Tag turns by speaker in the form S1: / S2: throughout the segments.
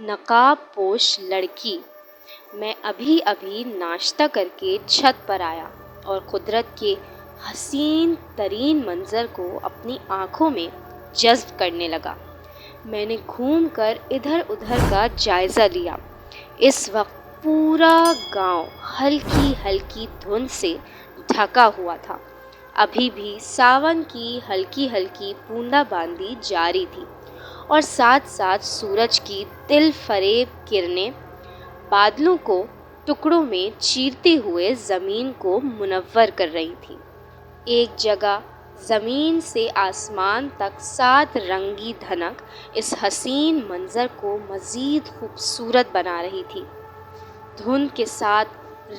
S1: نقاب پوش لڑکی۔ میں ابھی ابھی ناشتہ کر کے چھت پر آیا اور قدرت کے حسین ترین منظر کو اپنی آنکھوں میں جذب کرنے لگا۔ میں نے گھوم کر ادھر ادھر کا جائزہ لیا۔ اس وقت پورا گاؤں ہلکی ہلکی دھند سے ڈھکا ہوا تھا۔ ابھی بھی ساون کی ہلکی ہلکی بوندا باندی جاری تھی اور ساتھ ساتھ سورج کی دل فریب کرنیں بادلوں کو ٹکڑوں میں چیرتے ہوئے زمین کو منور کر رہی تھی۔ ایک جگہ زمین سے آسمان تک 7 رنگی دھنک اس حسین منظر کو مزید خوبصورت بنا رہی تھی۔ دھند کے ساتھ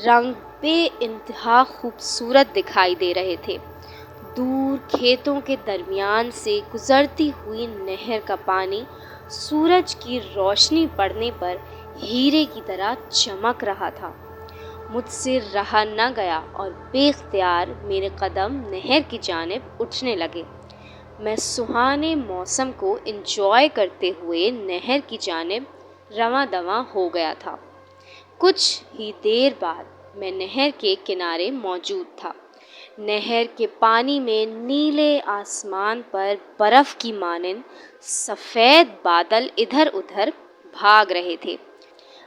S1: رنگ بے انتہا خوبصورت دکھائی دے رہے تھے۔ دور کھیتوں کے درمیان سے گزرتی ہوئی نہر کا پانی سورج کی روشنی پڑنے پر ہیرے کی طرح چمک رہا تھا۔ مجھ سے رہا نہ گیا اور بے اختیار میرے قدم نہر کی جانب اٹھنے لگے۔ میں سہانے موسم کو انجوائے کرتے ہوئے نہر کی جانب رواں دواں ہو گیا تھا۔ کچھ ہی دیر بعد میں نہر کے کنارے موجود تھا۔ نہر کے پانی میں نیلے آسمان پر برف کی مانند سفید بادل ادھر ادھر بھاگ رہے تھے۔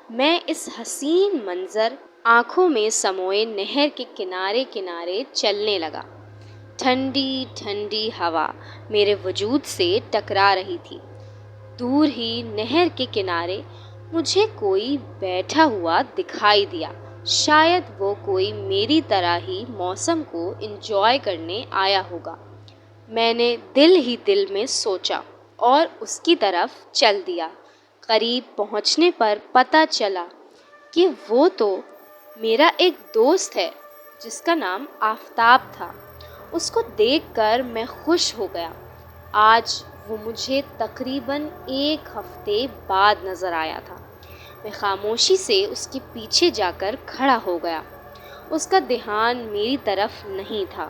S1: میں اس حسین منظر آنکھوں میں سموئے نہر کے کنارے کنارے چلنے لگا۔ ٹھنڈی ٹھنڈی ہوا میرے وجود سے ٹکرا رہی تھی۔ دور ہی نہر کے کنارے مجھے کوئی بیٹھا ہوا دکھائی دیا۔ شاید وہ کوئی میری طرح ہی موسم کو انجوائے کرنے آیا ہوگا۔ میں نے دل ہی دل میں سوچا اور اس کی طرف چل دیا۔ قریب پہنچنے پر پتہ چلا کہ وہ تو میرا ایک دوست ہے جس کا نام آفتاب تھا۔ اس کو دیکھ کر میں خوش ہو گیا۔ آج وہ مجھے تقریباً 1 ہفتے بعد نظر آیا تھا۔ میں خاموشی سے اس کے پیچھے جا کر کھڑا ہو گیا۔ اس کا دھیان میری طرف نہیں تھا۔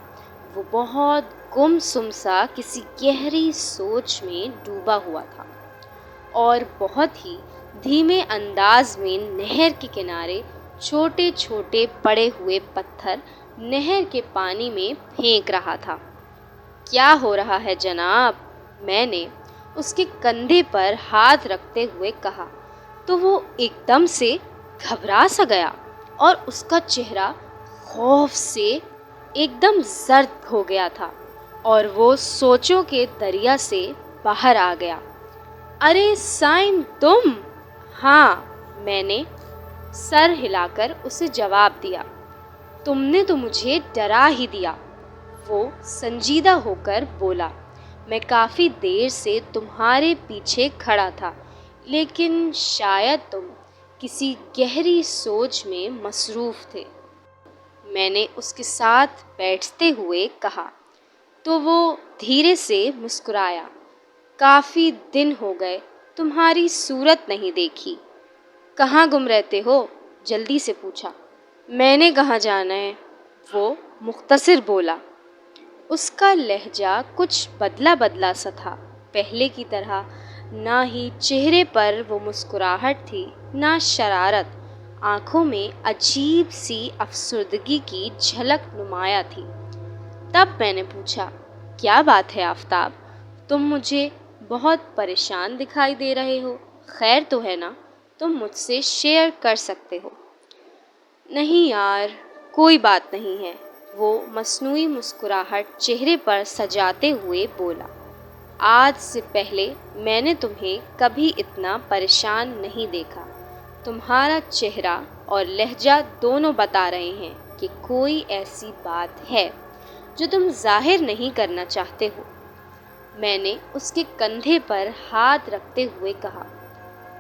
S1: وہ بہت گم سا کسی گہری سوچ میں ڈوبا ہوا تھا اور بہت ہی دھیمے انداز میں نہر کے کنارے چھوٹے چھوٹے پڑے ہوئے پتھر نہر کے پانی میں پھینک رہا تھا۔ کیا ہو رہا ہے جناب؟ میں نے اس کے کندھے پر ہاتھ رکھتے ہوئے کہا تو وہ ایک دم سے گھبرا سا گیا اور اس کا چہرہ خوف سے ایک دم زرد ہو گیا تھا اور وہ سوچوں کے دریا سے باہر آ گیا۔ ارے سائم تم؟ ہاں، میں نے سر ہلا کر اسے جواب دیا۔ تم نے تو مجھے ڈرا ہی دیا، وہ سنجیدہ ہو کر بولا۔ میں کافی دیر سے تمہارے پیچھے کھڑا تھا لیکن شاید تم کسی گہری سوچ میں مصروف تھے، میں نے اس کے ساتھ بیٹھتے ہوئے کہا تو وہ دھیرے سے مسکرایا۔ کافی دن ہو گئے تمہاری صورت نہیں دیکھی، کہاں گم رہتے ہو؟ جلدی سے پوچھا۔ میں نے کہاں جانا ہے، وہ مختصر بولا۔ اس کا لہجہ کچھ بدلا بدلا سا تھا، پہلے کی طرح نہ ہی چہرے پر وہ مسکراہٹ تھی نہ شرارت۔ آنکھوں میں عجیب سی افسردگی کی جھلک نمایاں تھی۔ تب میں نے پوچھا، کیا بات ہے آفتاب؟ تم مجھے بہت پریشان دکھائی دے رہے ہو، خیر تو ہے نا؟ تم مجھ سے شیئر کر سکتے ہو۔ نہیں یار، کوئی بات نہیں ہے، وہ مصنوعی مسکراہٹ چہرے پر سجاتے ہوئے بولا۔ آج سے پہلے میں نے تمہیں کبھی اتنا پریشان نہیں دیکھا۔ تمہارا چہرہ اور لہجہ دونوں بتا رہے ہیں کہ کوئی ایسی بات ہے جو تم ظاہر نہیں کرنا چاہتے ہو۔ میں نے اس کے کندھے پر ہاتھ رکھتے ہوئے کہا،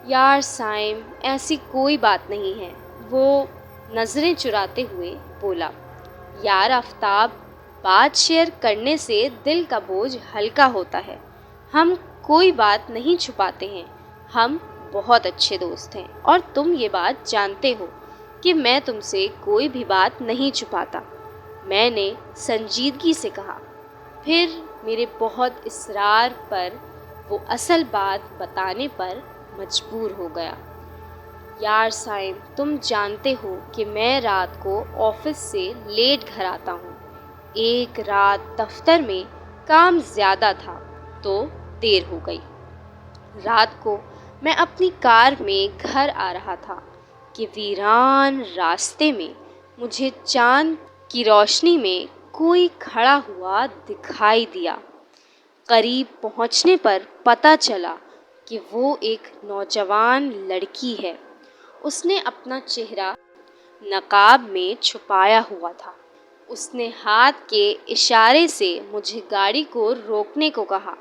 S1: یار سائم، ایسی کوئی بات نہیں ہے، وہ نظریں چراتے ہوئے بولا۔ یار آفتاب، بات شیئر کرنے سے دل کا بوجھ ہلکا ہوتا ہے۔ ہم کوئی بات نہیں چھپاتے ہیں، ہم بہت اچھے دوست ہیں اور تم یہ بات جانتے ہو کہ میں تم سے کوئی بھی بات نہیں چھپاتا، میں نے سنجیدگی سے کہا۔ پھر میرے بہت اصرار پر وہ اصل بات بتانے پر مجبور ہو گیا۔ یار سائن، تم جانتے ہو کہ میں رات کو آفس سے لیٹ گھر آتا ہوں۔ ایک رات دفتر میں کام زیادہ تھا تو دیر ہو گئی۔ رات کو میں اپنی کار میں گھر آ رہا تھا کہ ویران راستے میں مجھے چاند کی روشنی میں کوئی کھڑا ہوا دکھائی دیا۔ قریب پہنچنے پر پتہ چلا کہ وہ ایک نوجوان لڑکی ہے۔ اس نے اپنا چہرہ نقاب میں چھپایا ہوا تھا۔ اس نے ہاتھ کے اشارے سے مجھے گاڑی کو روکنے کو کہا۔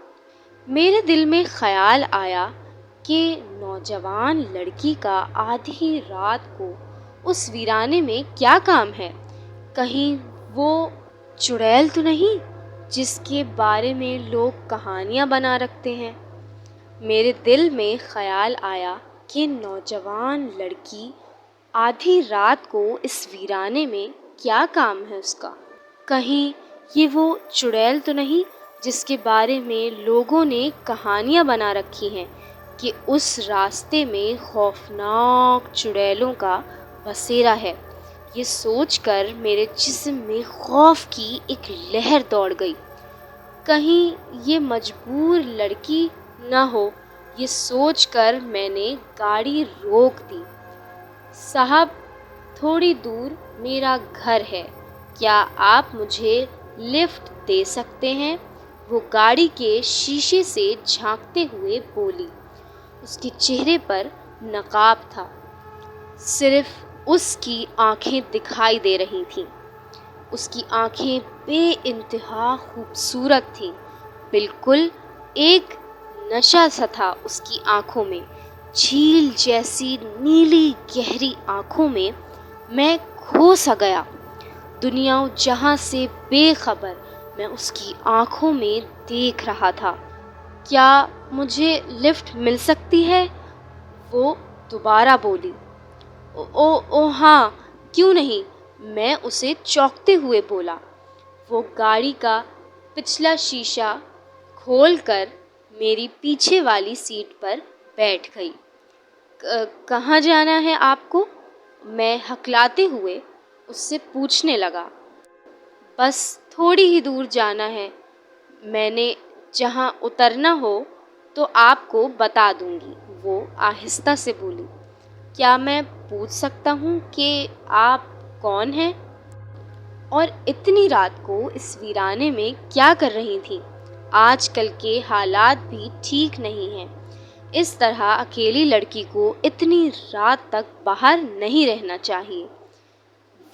S1: میرے دل میں خیال آیا کہ نوجوان لڑکی کا آدھی رات کو اس ویرانے میں کیا کام ہے؟ کہیں وہ چڑیل تو نہیں جس کے بارے میں لوگ کہانیاں بنا رکھتے ہیں؟ میرے دل میں خیال آیا کہ نوجوان لڑکی آدھی رات کو اس ویرانے میں کیا کام ہے اس کا؟ کہیں یہ وہ چڑیل تو نہیں جس کے بارے میں لوگوں نے کہانیاں بنا رکھی ہیں کہ اس راستے میں خوفناک چڑیلوں کا بسیرا ہے؟ یہ سوچ کر میرے جسم میں خوف کی ایک لہر دوڑ گئی۔ کہیں یہ مجبور لڑکی نہ ہو؟ یہ سوچ کر میں نے گاڑی روک دی۔ صاحب، تھوڑی دور میرا گھر ہے، کیا آپ مجھے لفٹ دے سکتے ہیں؟ وہ گاڑی کے شیشے سے جھانکتے ہوئے بولی۔ اس کے چہرے پر نقاب تھا، صرف اس کی آنکھیں دکھائی دے رہی تھیں۔ اس کی آنکھیں بے انتہا خوبصورت تھیں، بالکل ایک نشہ سا تھا اس کی آنکھوں میں، جھیل جیسی نیلی گہری آنکھوں میں میں کھو سا گیا۔ دنیا و جہاں سے بے خبر میں اس کی آنکھوں میں دیکھ رہا تھا۔ کیا مجھے لفٹ مل سکتی ہے؟ وہ دوبارہ بولی۔ او ہاں، کیوں نہیں، میں اسے چونکتے ہوئے بولا۔ وہ گاڑی کا پچھلا شیشہ کھول کر میری پیچھے والی سیٹ پر بیٹھ گئی۔ کہاں جانا ہے آپ کو؟ میں ہکلاتے ہوئے اس سے پوچھنے لگا۔ بس تھوڑی ہی دور جانا ہے، میں نے جہاں اترنا ہو تو آپ کو بتا دوں گی، وہ آہستہ سے بولی۔ کیا میں پوچھ سکتا ہوں کہ آپ کون ہیں؟ اور اتنی رات کو اس ویرانے میں کیا کر رہی تھیں؟ آج کل کے حالات بھی ٹھیک نہیں ہیں، اس طرح اکیلی لڑکی کو اتنی رات تک باہر نہیں رہنا چاہیے۔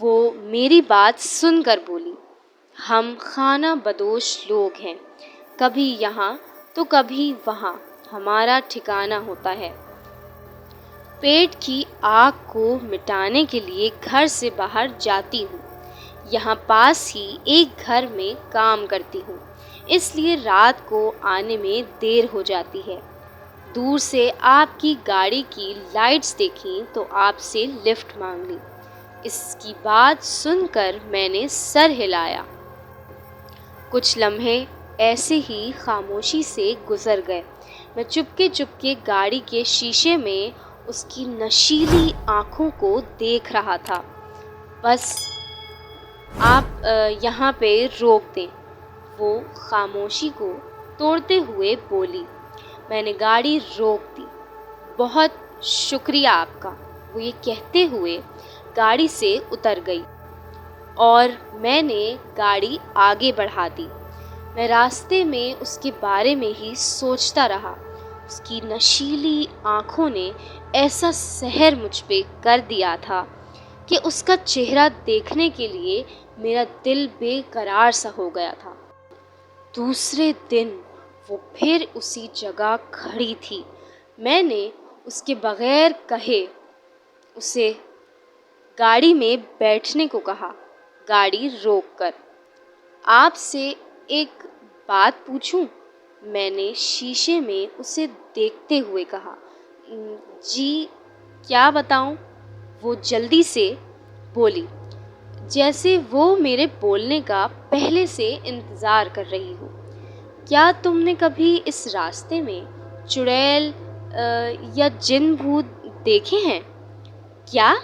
S1: وہ میری بات سن کر بولی۔ ہم خانہ بدوش لوگ ہیں، کبھی یہاں تو کبھی وہاں ہمارا ٹھکانہ ہوتا ہے۔ پیٹ کی آگ کو مٹانے کے لیے گھر سے باہر جاتی ہوں، یہاں پاس ہی ایک گھر میں کام کرتی ہوں، اس لیے رات کو آنے میں دیر ہو جاتی ہے۔ دور سے آپ کی گاڑی کی لائٹس دیکھیں تو آپ سے لفٹ مانگ لی۔ اس کی بات سن کر میں نے سر ہلایا۔ کچھ لمحے ایسے ہی خاموشی سے گزر گئے۔ میں چپکے گاڑی کے شیشے میں اس کی نشیلی آنکھوں کو دیکھ رہا تھا۔ بس آپ یہاں پہ روک دیں، وہ خاموشی کو توڑتے ہوئے بولی۔ میں نے گاڑی روک دی۔ بہت شکریہ آپ کا، وہ یہ کہتے ہوئے گاڑی سے اتر گئی اور میں نے گاڑی آگے بڑھا دی۔ میں راستے میں اس کے بارے میں ہی سوچتا رہا۔ اس کی نشیلی آنکھوں نے ایسا سحر مجھ پہ کر دیا تھا کہ اس کا چہرہ دیکھنے کے لیے میرا دل بے قرار سا ہو گیا تھا۔ دوسرے دن وہ پھر اسی جگہ کھڑی تھی۔ میں نے اس کے بغیر کہے اسے گاڑی میں بیٹھنے کو کہا، گاڑی روک کر۔ آپ سے ایک بات پوچھوں؟ میں نے شیشے میں اسے دیکھتے ہوئے کہا۔ جی، کیا بتاؤں؟ وہ جلدی سے بولی، جیسے وہ میرے بولنے کا پہلے سے انتظار کر رہی ہو۔ کیا تم نے کبھی اس راستے میں چڑیل یا جن بھوت دیکھے ہیں کیا؟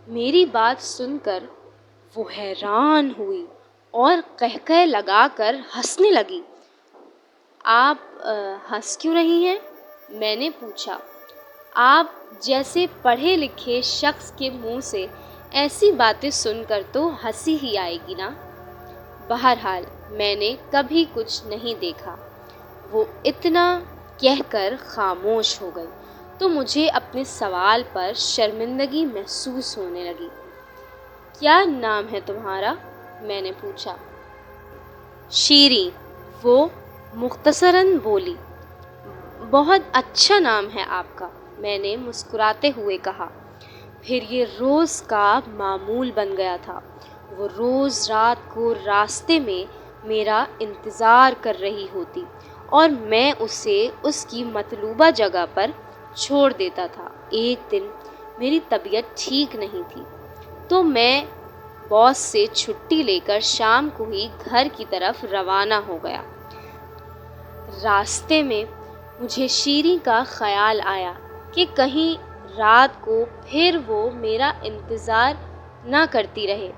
S1: میری بات سن کر وہ حیران ہوئی اور قہقہے لگا کر ہنسنے لگی۔ آپ ہنس کیوں رہی ہیں؟ میں نے پوچھا۔ آپ جیسے پڑھے لکھے شخص کے منہ سے ایسی باتیں سن کر تو ہنسی ہی آئے گی نا۔ بہرحال میں نے کبھی کچھ نہیں دیکھا۔ وہ اتنا کہہ کر خاموش ہو گئی تو مجھے اپنے سوال پر شرمندگی محسوس ہونے لگی۔ کیا نام ہے تمہارا؟ میں نے پوچھا۔ شیریں، وہ مختصراً بولی۔ بہت اچھا نام ہے آپ کا، میں نے مسکراتے ہوئے کہا۔ پھر یہ روز کا معمول بن گیا تھا۔ وہ روز رات کو راستے میں میرا انتظار کر رہی ہوتی اور میں اسے اس کی مطلوبہ جگہ پر چھوڑ دیتا تھا۔ ایک دن میری طبیعت ٹھیک نہیں تھی تو میں باس سے چھٹی لے کر شام کو ہی گھر کی طرف روانہ ہو گیا۔ راستے میں مجھے شیریں کا خیال آیا کہ کہیں رات کو پھر وہ میرا انتظار نہ کرتی رہے۔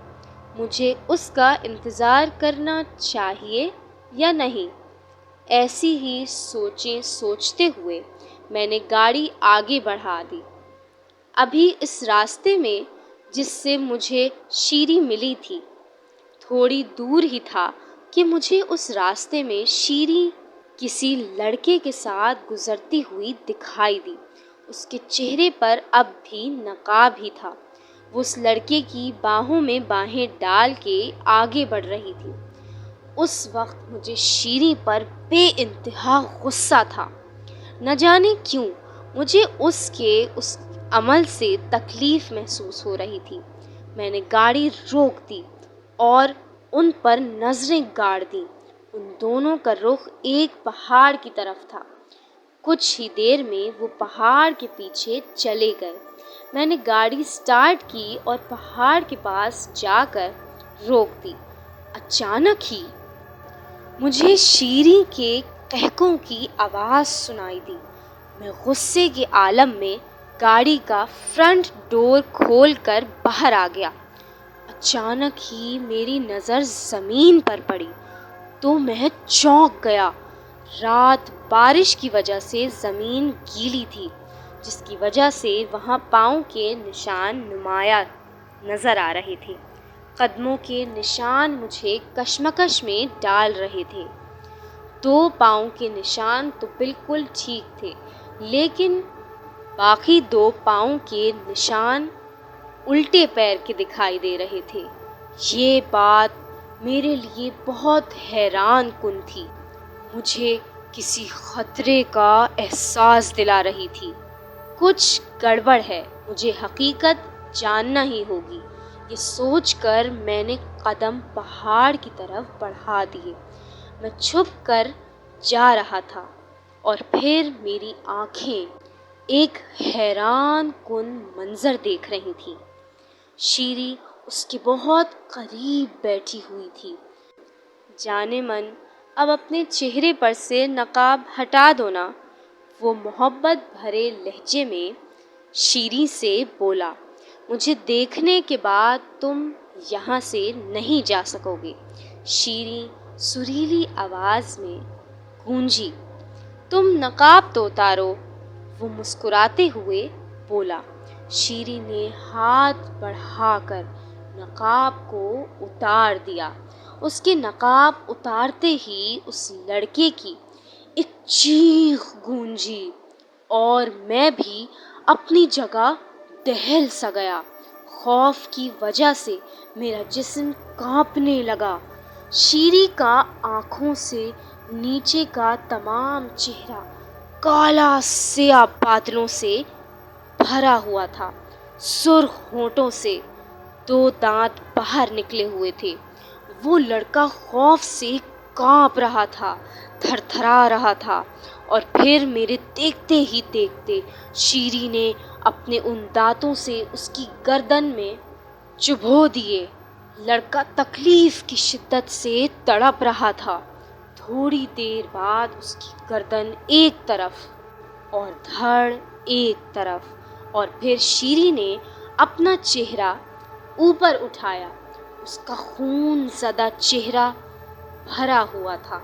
S1: مجھے اس کا انتظار کرنا چاہیے یا نہیں؟ ایسی ہی سوچیں سوچتے ہوئے میں نے گاڑی آگے بڑھا دی۔ ابھی اس راستے میں جس سے مجھے شیریں ملی تھی تھوڑی دور ہی تھا کہ مجھے اس راستے میں شیریں کسی لڑکے کے ساتھ گزرتی ہوئی دکھائی دی۔ اس کے چہرے پر اب بھی نقاب ہی تھا۔ وہ اس لڑکے کی باہوں میں باہیں ڈال کے آگے بڑھ رہی تھی۔ اس وقت مجھے شیریں پر بے انتہا غصہ تھا۔ نہ جانے کیوں مجھے اس عمل سے تکلیف محسوس ہو رہی تھی۔ میں نے گاڑی روک دی اور ان پر نظریں گاڑ دیں۔ ان دونوں کا رخ ایک پہاڑ کی طرف تھا۔ کچھ ہی دیر میں وہ پہاڑ کے پیچھے چلے گئے۔ میں نے گاڑی سٹارٹ کی اور پہاڑ کے پاس جا کر روک دی۔ اچانک ہی مجھے شیریں کے قہقہوں کی آواز سنائی دی۔ میں غصے کے عالم میں گاڑی کا فرنٹ ڈور کھول کر باہر آ گیا۔ اچانک ہی میری نظر زمین پر پڑی تو میں چونک گیا۔ رات بارش کی وجہ سے زمین گیلی تھی جس کی وجہ سے وہاں پاؤں کے نشان نمایاں نظر آ رہے تھے۔ قدموں کے نشان مجھے کشمکش میں ڈال رہے تھے۔ دو پاؤں کے نشان تو بالکل ٹھیک تھے لیکن باقی دو پاؤں کے نشان الٹے پیر کے دکھائی دے رہے تھے۔ یہ بات میرے لیے بہت حیران کن تھی۔ مجھے کسی خطرے کا احساس دلا رہی تھی۔ کچھ گڑبڑ ہے، مجھے حقیقت جاننا ہی ہوگی۔ یہ سوچ کر میں نے قدم پہاڑ کی طرف بڑھا دیے۔ میں چھپ کر جا رہا تھا اور پھر میری آنکھیں ایک حیران کن منظر دیکھ رہی تھیں۔ شیریں اس کے بہت قریب بیٹھی ہوئی تھی۔ جانے من اب اپنے چہرے پر سے نقاب ہٹا دو نا، وہ محبت بھرے لہجے میں شیریں سے بولا۔ مجھے دیکھنے کے بعد تم یہاں سے نہیں جا سکو گے، شیریں سریلی آواز میں گونجی۔ تم نقاب تو اتارو، وہ مسکراتے ہوئے بولا۔ شیریں نے ہاتھ بڑھا کر نقاب کو اتار دیا۔ اس کے نقاب اتارتے ہی اس لڑکے کی ایک چیخ گونجی اور میں بھی اپنی جگہ دہل سا گیا۔ خوف کی وجہ سے میرا جسم کانپنے لگا۔ شیریں کا آنکھوں سے نیچے کا تمام چہرہ کالا سیاہ بادلوں سے بھرا ہوا تھا۔ سرخ ہونٹوں سے دو دانت باہر نکلے ہوئے تھے۔ وہ لڑکا خوف سے کانپ رہا تھا، تھر تھرا رہا تھا اور پھر میرے دیکھتے ہی دیکھتے شیریں نے اپنے ان دانتوں سے اس کی گردن میں چبھو دیے۔ لڑکا تکلیف کی شدت سے تڑپ رہا تھا۔ تھوڑی دیر بعد اس کی گردن ایک طرف اور دھڑ ایک طرف، اور پھر شیری نے اپنا چہرہ اوپر اٹھایا۔ اس کا خون زدہ چہرہ بھرا ہوا تھا،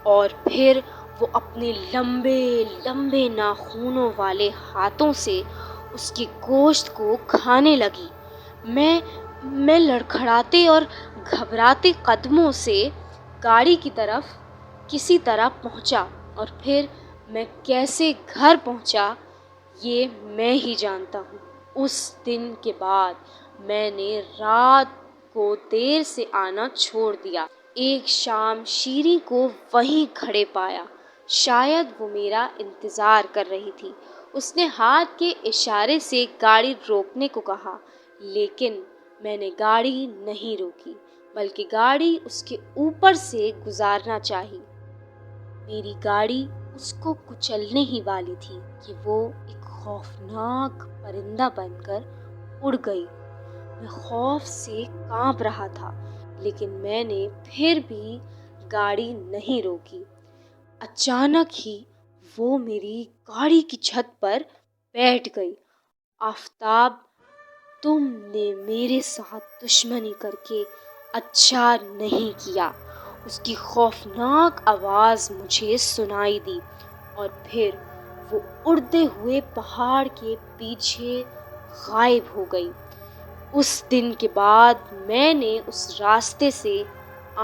S1: اور پھر وہ اپنے لمبے لمبے ناخنوں والے ہاتھوں سے اس کی گوشت کو کھانے لگی۔ میں لڑکھڑاتے اور گھبراتے قدموں سے گاڑی کی طرف کسی طرح پہنچا، اور پھر میں کیسے گھر پہنچا یہ میں ہی جانتا ہوں۔ اس دن کے بعد میں نے رات کو دیر سے آنا چھوڑ دیا۔ ایک شام شیری کو وہیں کھڑے پایا۔ شاید وہ میرا انتظار کر رہی تھی۔ اس نے ہاتھ کے اشارے سے گاڑی روکنے کو کہا، لیکن میں نے گاڑی نہیں روکی، بلکہ گاڑی اس کے اوپر سے گزارنا چاہی۔ میری گاڑی اس کو کچلنے ہی والی تھی کہ وہ ایک خوفناک پرندہ بن کر اڑ گئی۔ میں خوف سے کانپ رہا تھا، لیکن میں نے پھر بھی گاڑی نہیں روکی۔ اچانک ہی وہ میری گاڑی کی چھت پر بیٹھ گئی۔ آفتاب، تم نے میرے ساتھ دشمنی کر کے اچھا نہیں کیا۔ اس کی خوفناک آواز مجھے سنائی دی، اور پھر وہ اڑتے ہوئے پہاڑ کے پیچھے غائب ہو گئی۔ اس دن کے بعد میں نے اس راستے سے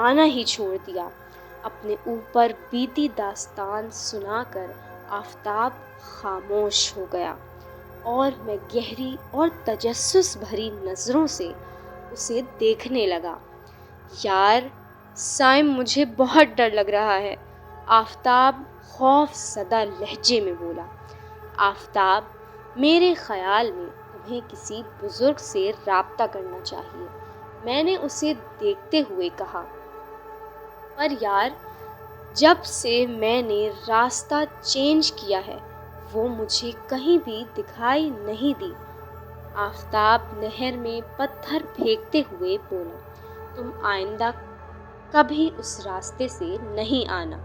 S1: آنا ہی چھوڑ دیا۔ اپنے اوپر بیتی داستان سنا کر آفتاب خاموش ہو گیا، اور میں گہری اور تجسس بھری نظروں سے اسے دیکھنے لگا۔ یار سائم، مجھے بہت ڈر لگ رہا ہے، آفتاب خوف زدہ لہجے میں بولا۔ آفتاب، میرے خیال میں تمہیں کسی بزرگ سے رابطہ کرنا چاہیے، میں نے اسے دیکھتے ہوئے کہا۔ پر یار، جب سے میں نے راستہ چینج کیا ہے وہ مجھے کہیں بھی دکھائی نہیں دی۔ آفتاب نہر میں پتھر پھینکتے ہوئے بولا۔ تم آئندہ کبھی اس راستے سے نہیں آنا،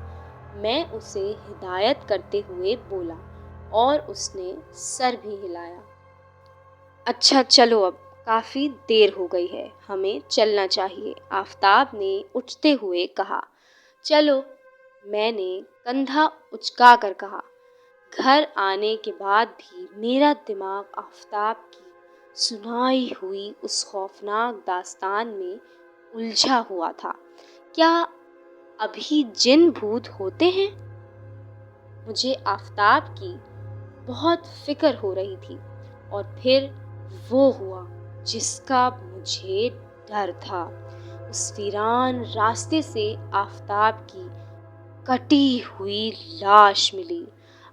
S1: میں اسے ہدایت کرتے ہوئے بولا، اور اس نے سر بھی ہلایا۔ اچھا چلو، اب کافی دیر ہو گئی ہے، ہمیں چلنا چاہیے، آفتاب نے اٹھتے ہوئے کہا۔ چلو، میں نے کندھا اچکا کر کہا۔ گھر آنے کے بعد بھی میرا دماغ آفتاب کی سنائی ہوئی اس خوفناک داستان میں الجھا ہوا تھا۔ کیا ابھی جن بھوت ہوتے ہیں؟ مجھے آفتاب کی بہت فکر ہو رہی تھی، اور پھر وہ ہوا جس کا مجھے ڈر تھا۔ اس ویران راستے سے آفتاب کی کٹی ہوئی لاش ملی۔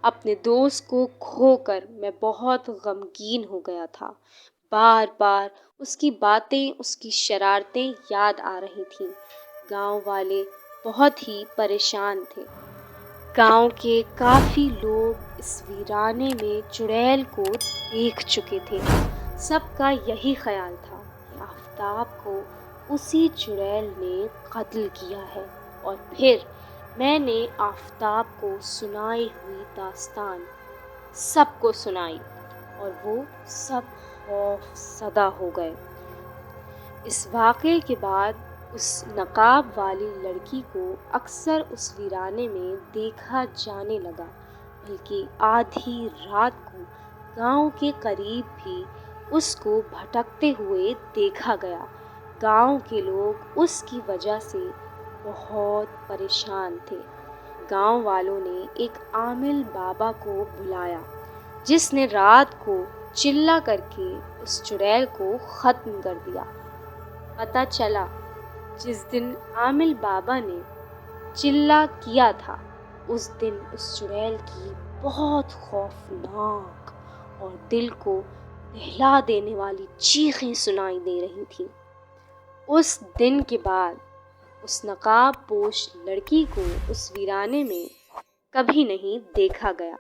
S1: اپنے دوست کو کھو کر میں بہت غمگین ہو گیا تھا۔ بار بار اس کی باتیں، اس کی شرارتیں یاد آ رہی تھیں۔ گاؤں والے بہت ہی پریشان تھے۔ گاؤں کے کافی لوگ اس ویرانے میں چڑیل کو دیکھ چکے تھے۔ سب کا یہی خیال تھا کہ آفتاب کو اسی چڑیل نے قتل کیا ہے۔ اور پھر میں نے آفتاب کو سنائی ہوئی داستان سب کو سنائی، اور وہ سب خوف زدہ ہو گئے۔ اس واقعے کے بعد اس نقاب والی لڑکی کو اکثر اس ویرانے میں دیکھا جانے لگا، بلکہ آدھی رات کو گاؤں کے قریب بھی اس کو بھٹکتے ہوئے دیکھا گیا۔ گاؤں کے لوگ اس کی وجہ سے بہت پریشان تھے۔ گاؤں والوں نے ایک عامل بابا کو بلایا، جس نے رات کو چلا کر کے اس چڑیل کو ختم کر دیا۔ پتہ چلا جس دن عامل بابا نے چلا کیا تھا، اس دن اس چڑیل کی بہت خوفناک اور دل کو دہلا دینے والی چیخیں سنائی دے رہی تھیں۔ اس دن کے بعد اس نقاب پوش لڑکی کو اس ویرانے میں کبھی نہیں دیکھا گیا۔